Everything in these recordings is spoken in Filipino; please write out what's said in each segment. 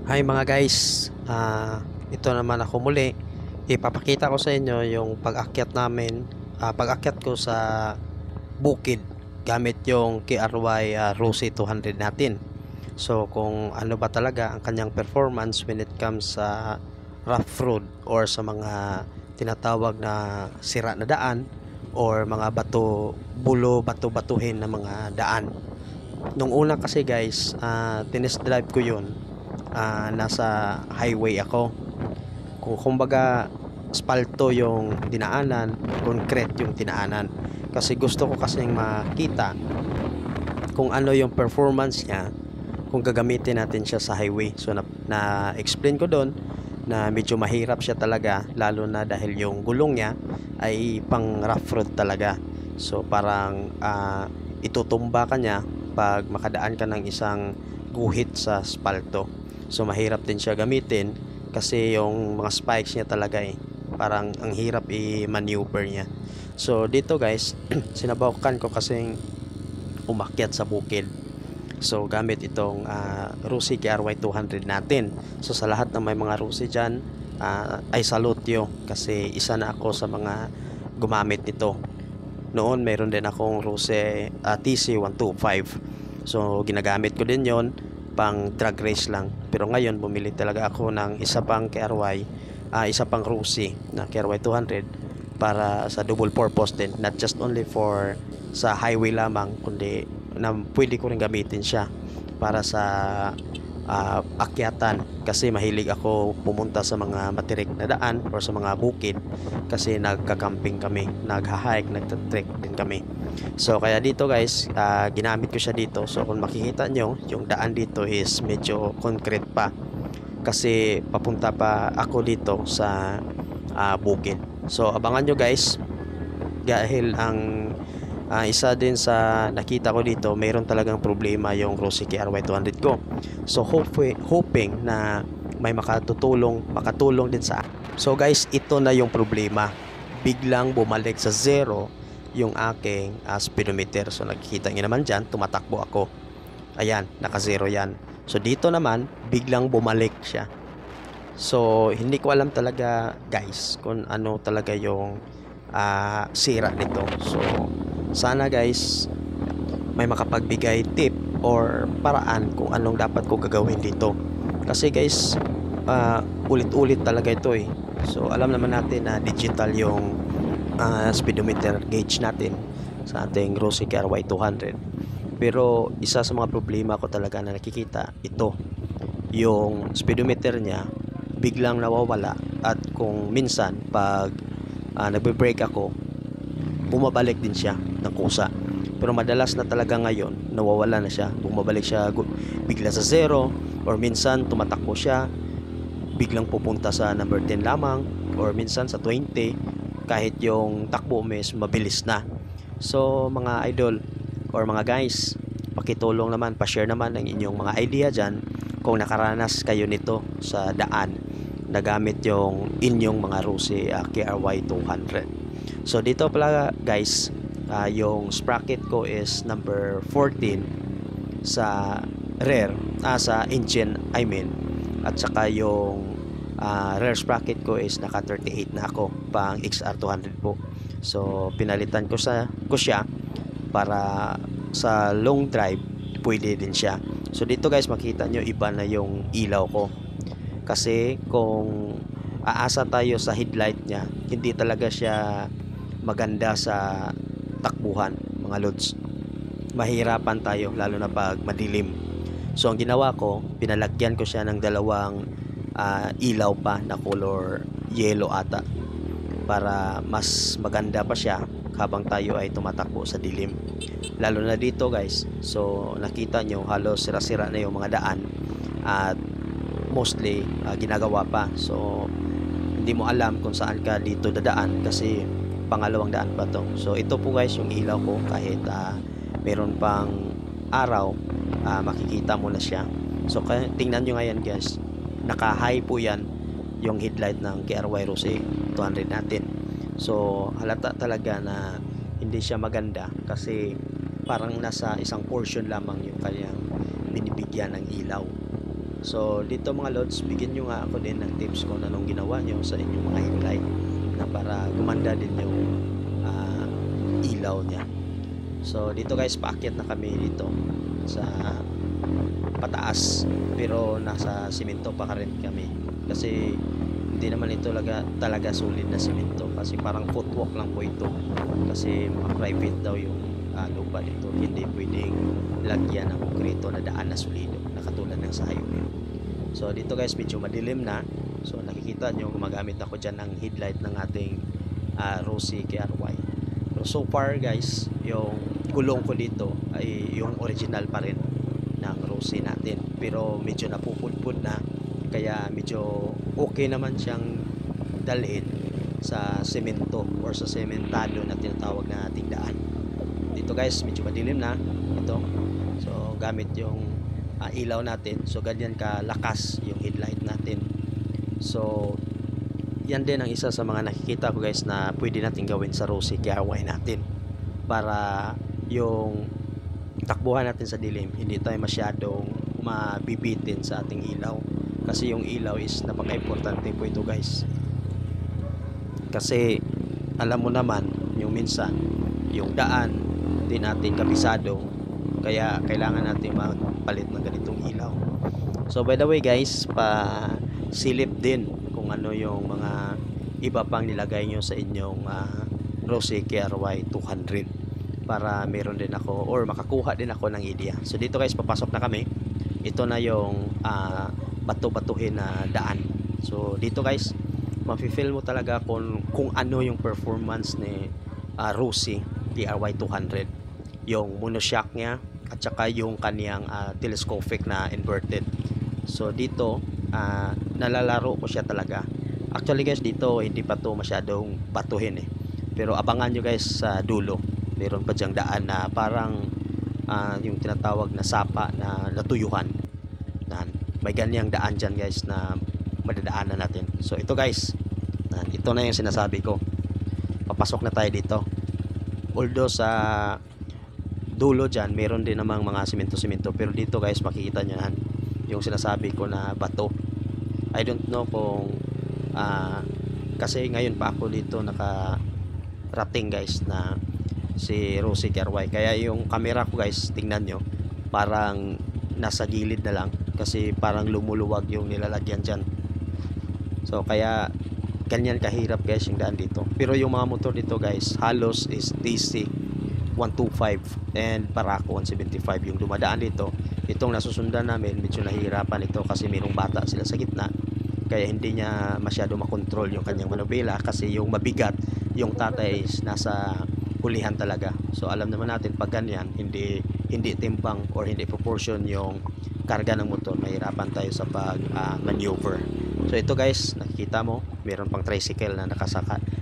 Hi mga guys, ito naman ako muli. Ipapakita ko sa inyo yung pag-akyat namin, pag-akyat ko sa bukid gamit yung KRY Rosy 200 natin. So kung ano ba talaga ang kanyang performance when it comes sa rough road or sa mga tinatawag na sira na daan or mga bato-batuhin na mga daan. Nung una kasi guys, tinest drive ko yun, nasa highway ako. Kung kumbaga spalto yung dinaanan, concrete yung dinaanan. Kasi gusto ko kasing makita kung ano yung performance niya kung gagamitin natin siya sa highway. So na-explain ko doon na medyo mahirap siya talaga, lalo na dahil yung gulong niya ay pang rough road talaga. So parang itutumba ka niya pag makadaan ka ng isang guhit sa spalto. So mahirap din siya gamitin kasi yung mga spikes niya talaga parang ang hirap i-maneuver niya. So dito guys, sinabukan ko kasing umakyat sa bukid. So gamit itong Rusi KRY 200 natin. So sa lahat ng may mga Rusi dyan, ay salute yo kasi isa na ako sa mga gumamit nito. Noon mayroon din akong Rusi TC125. So ginagamit ko din yon pang drag race lang. Pero ngayon bumili talaga ako ng isa pang KRY, isa pang Rusi na KRY 200 para sa double purpose din, not just only for sa highway lamang, kundi na pwede ko rin gamitin siya para sa akyatan, kasi mahilig ako pumunta sa mga matirik na daan or sa mga bukid kasi nagka-camping kami, nagha-hike, nagta-trek din kami. So kaya dito guys, ginamit ko siya dito. So kung makikita nyo, yung daan dito is medyo concrete pa kasi papunta pa ako dito sa bukid. So abangan nyo guys, dahil ang isa din sa nakita ko dito, mayroon talagang problema yung Rosy KRY 200 ko. So hoping na may makatulong din sa akin. So guys, ito na yung problema. Biglang bumalik sa zero yung aking speedometer. So nakikita niyo naman dyan, tumatakbo ako. Ayan, naka zero yan. So dito naman, biglang bumalik siya. So hindi ko alam talaga guys kung ano talaga yung sira nito. So sana guys may makapagbigay tip or paraan kung anong dapat ko gagawin dito. Kasi guys, ulit-ulit talaga ito eh. So alam naman natin na digital yung speedometer gauge natin sa ating Rosy KRY 200. Pero isa sa mga problema ko talaga na nakikita, ito yung speedometer niya biglang nawawala, at kung minsan pag nagbe-brake ako, bumabalik din siya ng kusa. Pero madalas na talaga ngayon, nawawala na siya, bumabalik siya bigla sa zero, or minsan tumatakbo siya, biglang pupunta sa number 10 lamang, or minsan sa 20, kahit yung takbo mes mabilis na. So mga idol or mga guys, pakitulong naman, pa-share naman ng inyong mga idea dyan kung nakaranas kayo nito sa daan na gamit yung inyong mga Rosy KRY 200. So dito pala guys, yung sprocket ko is number 14 sa rear, sa engine I mean, at saka yung rear sprocket ko is naka 38 na ako, pang XR200 po. So pinalitan ko siya para sa long drive pwede din siya. So dito guys, makita nyo iba na yung ilaw ko, kasi kung aasa tayo sa headlight niya, hindi talaga siya maganda sa takbuhan mga lods. Mahirapan tayo lalo na pag madilim. So ang ginawa ko, pinalagyan ko siya ng dalawang ilaw pa na color yellow ata, para mas maganda pa siya habang tayo ay tumatakbo sa dilim. Lalo na dito guys, so nakita nyo halos sira-sira na yung mga daan, at mostly ginagawa pa. So hindi mo alam kung saan ka dito dadaan kasi pangalawang daan pa to. So ito po guys yung ilaw ko, kahit meron pang araw, makikita mo na siya. So tingnan nyo ngayon guys, naka high po yan yung headlight ng KRY Rosy 200 natin. So halata talaga na hindi siya maganda kasi parang nasa isang portion lamang yung kanyang binibigyan ng ilaw. So dito mga lods, bigyan nyo nga ako din ng tips kung anong ginawa nyo sa inyong mga headlight na para gumanda din yung ah, ilaw niya. So dito guys, paakyat na kami dito sa pataas, pero nasa simento pa rin kami kasi hindi naman ito talaga solid na simento, kasi parang footwalk lang po ito, kasi mga private daw yung lupa dito, hindi pwedeng lagyan ng konkreto na daan na solido na katulad ng sa highway. So dito guys, medyo madilim na, so nakikita nyo gumagamit ako dyan ng headlight ng ating Rossi KRY. So far guys, yung gulong ko dito ay yung original pa rin ng Rossi natin, pero medyo napupudpud na, kaya medyo okay naman siyang dalhin sa semento or sa sementado na tinatawag na ating daan. Dito guys, medyo madilim na ito, so gamit yung ilaw natin, so ganyan kalakas yung headlight natin. So yan din ang isa sa mga nakikita ko guys na pwede natin gawin sa Rossi KRY natin, para yung takbuhan natin sa dilim hindi tayo masyadong mabibitin sa ating ilaw, kasi yung ilaw is napaka-importante po ito guys, kasi alam mo naman yung minsan yung daan din natin kabisado, kaya kailangan natin magpalit ng ganitong ilaw. So by the way guys, pa silip din kung ano yung mga iba pang nilagay nyo sa inyong Rossi KRY 200, para meron din ako or makakuha din ako ng idea. So dito guys, papasok na kami. Ito na yung bato-batuhin na daan. So dito guys, mafe-feel mo talaga kung ano yung performance ni Rossi KRY 200, yung monoshock niya at saka yung kaniyang telescopic na inverted. So dito nalalaro ko siya talaga. Actually guys, dito hindi pa to masyadong batuhin pero abangan nyo guys sa dulo, meron pa dyang daan na parang yung tinatawag na sapa na natuyuhan. May ganyang daan dyan guys na madadaanan natin. So ito guys, ito na yung sinasabi ko, papasok na tayo dito. Although sa dulo dyan meron din namang mga simento, pero dito guys makikita nyo yung sinasabi ko na bato. I don't know kung kasi ngayon pa ako dito nakarating guys na si Rossi KRY, kaya yung camera ko guys, tingnan nyo, parang nasa gilid na lang kasi parang lumuluwag yung nilalagyan dyan. So kaya ganyan kahirap guys yung daan dito, pero yung mga motor dito guys halos is DC 125 and Paraco 175 yung dumadaan dito. Itong nasusundan namin medyo nahihirapan ito kasi mayroong bata sila sa gitna, kaya hindi niya masyado makontrol yung kanyang manubela, kasi yung mabigat, yung tatay is nasa hulihan talaga. So alam naman natin pag ganyan, hindi timbang or hindi proportion yung karga ng motor, mahirapan tayo sa pag maneuver. So ito guys, nakikita mo meron pang tricycle na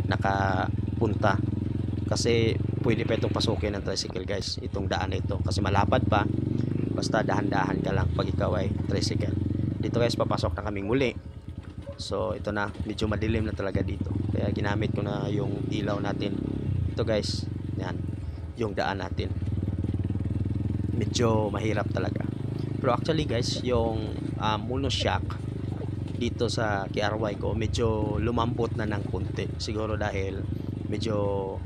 nakapunta, kasi pwede pa itong pasukin ng tricycle guys, itong daan na ito, kasi malapad pa, basta dahan-dahan ka lang pag ikaw ay tricycle. Dito guys, papasok na kaming muli. So ito na, medyo madilim na talaga dito, kaya ginamit ko na yung ilaw natin. Ito guys, yan yung daan natin, medyo mahirap talaga. Pero actually guys, yung monoshock dito sa KRY ko medyo lumambot na ng konti, siguro dahil medyo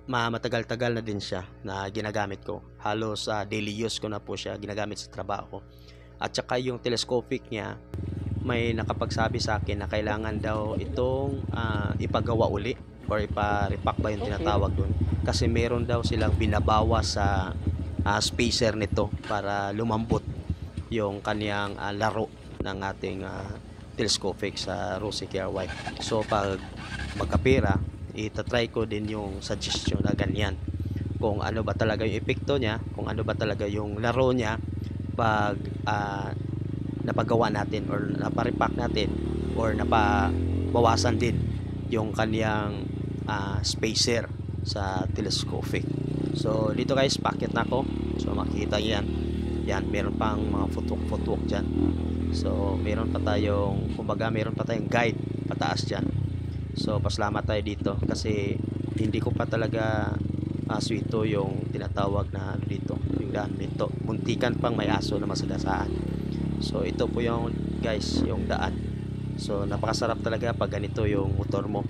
matagal-tagal na din siya na ginagamit ko, halos daily use ko na po siya ginagamit sa trabaho. At saka yung telescopic niya, may nakapagsabi sa akin na kailangan daw itong ipagawa uli or ipa-repack ba yung tinatawag doon, kasi meron daw silang binabawas sa spacer nito para lumambot yung kaniyang laro ng ating telescopic sa Rossi KRY. So pag magkapira, itatry ko din yung suggestion na ganyan, kung ano ba talaga yung epekto niya, kung ano ba talaga yung laro niya pag napagawa natin or naparepack natin or napabawasan din yung kaniyang spacer sa telescopic. So dito guys, packet na ako. So makikita yan, meron pang mga footwalk dyan. So meron pa tayong, kumbaga meron pa tayong guide pataas dyan. So pasalamat tayo dito kasi hindi ko pa talaga swito yung tinatawag na dito, yung daan dito. Muntikan pang may aso na masagasaan. So ito po yung guys, yung daan. So napakasarap talaga pag ganito yung motor mo.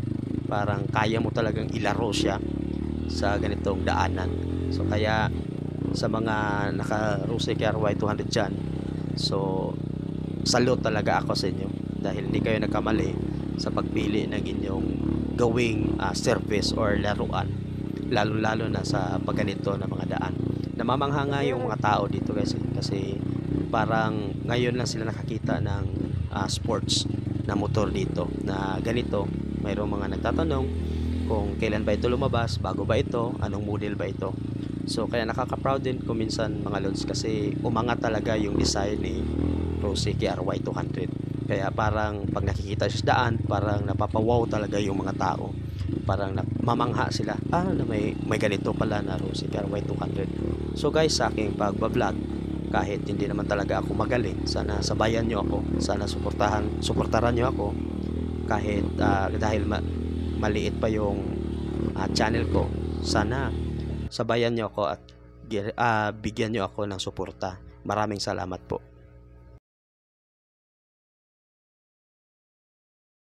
Parang kaya mo talagang ilaro siya sa ganitong daanan. So kaya sa mga naka Rosy KRY 200 dyan, so salute talaga ako sa inyo dahil hindi kayo nagkamali sa pagpili ng inyong gawing service or laruan, lalo-lalo na sa pagganito na mga daan. Namamangha nga yung mga tao dito guys kasi parang ngayon lang sila nakakita ng sports na motor dito na ganito. Mayroong mga nagtatanong kung kailan ba ito lumabas, bago ba ito, anong model ba ito. So kaya nakaka-proud din ko minsan mga lods kasi umangat talaga yung design ni Rosy KRY 200. Kaya parang pag nakikita siya sa daan, parang napapawaw talaga yung mga tao. Parang mamangha sila, na may ganito pala na Rosy KRY 200. So guys, sa aking pagbablog, kahit hindi naman talaga ako magaling, sana sabayan nyo ako, sana suportahan nyo ako kahit dahil maliit pa yung channel ko. Sana sabayan nyo ako at bigyan nyo ako ng suporta. Maraming salamat po.